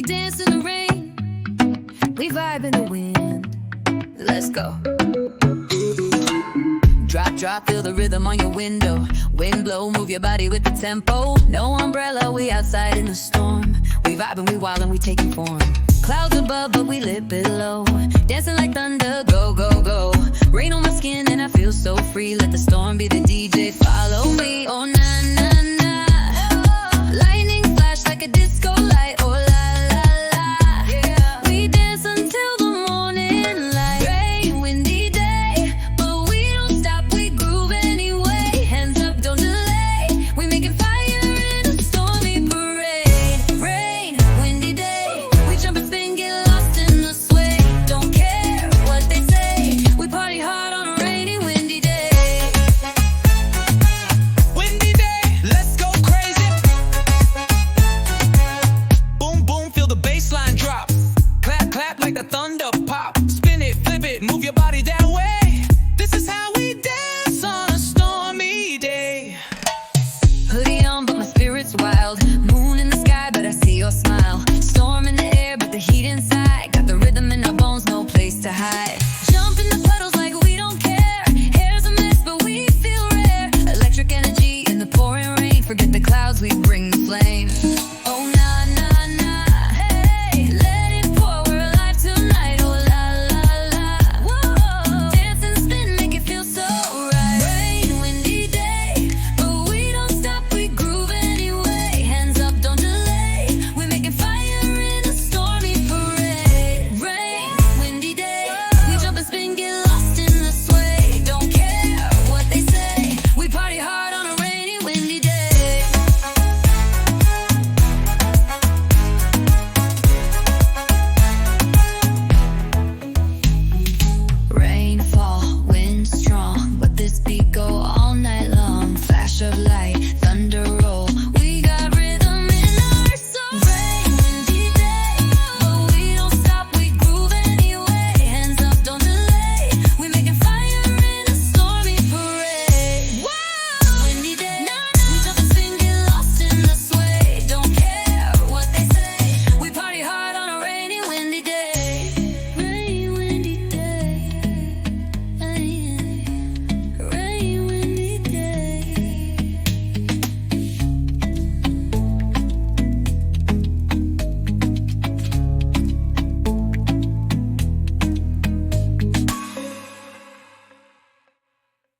dance in the rain, we vibe in the wind. Let's go. Drop, drop, feel the rhythm on your window. Wind blow, move your body with the tempo. No umbrella, we outside in the storm. We vibing, we wildin', we taking form. Clouds above, but we lit below. Dancing like thunder, go, go, go. Rain on my skin and I feel so free. Let the storm be the DJ, follow me. Oh, na, na, na. Lightning flash like a disco light. Oh, la, la, la. We dance until the morning light. Rain, windy day, but we don't stop, we groove anyway. Hands up, don't delay. We making fire in a stormy parade. Rain, windy day, we jump and spin, get lost in the sway. Don't care what they say, we party hard on a rainy, windy day. Windy day, let's go crazy. Boom, boom, feel the bass line drop. Clap, clap like the thunder pop. Spin it, flip it, move your body that way. This is how we dance on a stormy day. Hoodie on, but my spirit's wild. Moon in the sky, but I see your smile. Storm in the air, but the heat inside. Got the rhythm in our bones, no place to hide. Jump in the puddles like we don't care. Hair's a mess, but we feel rare. Electric energy in the pouring rain. Forget the clouds, we bring the flame.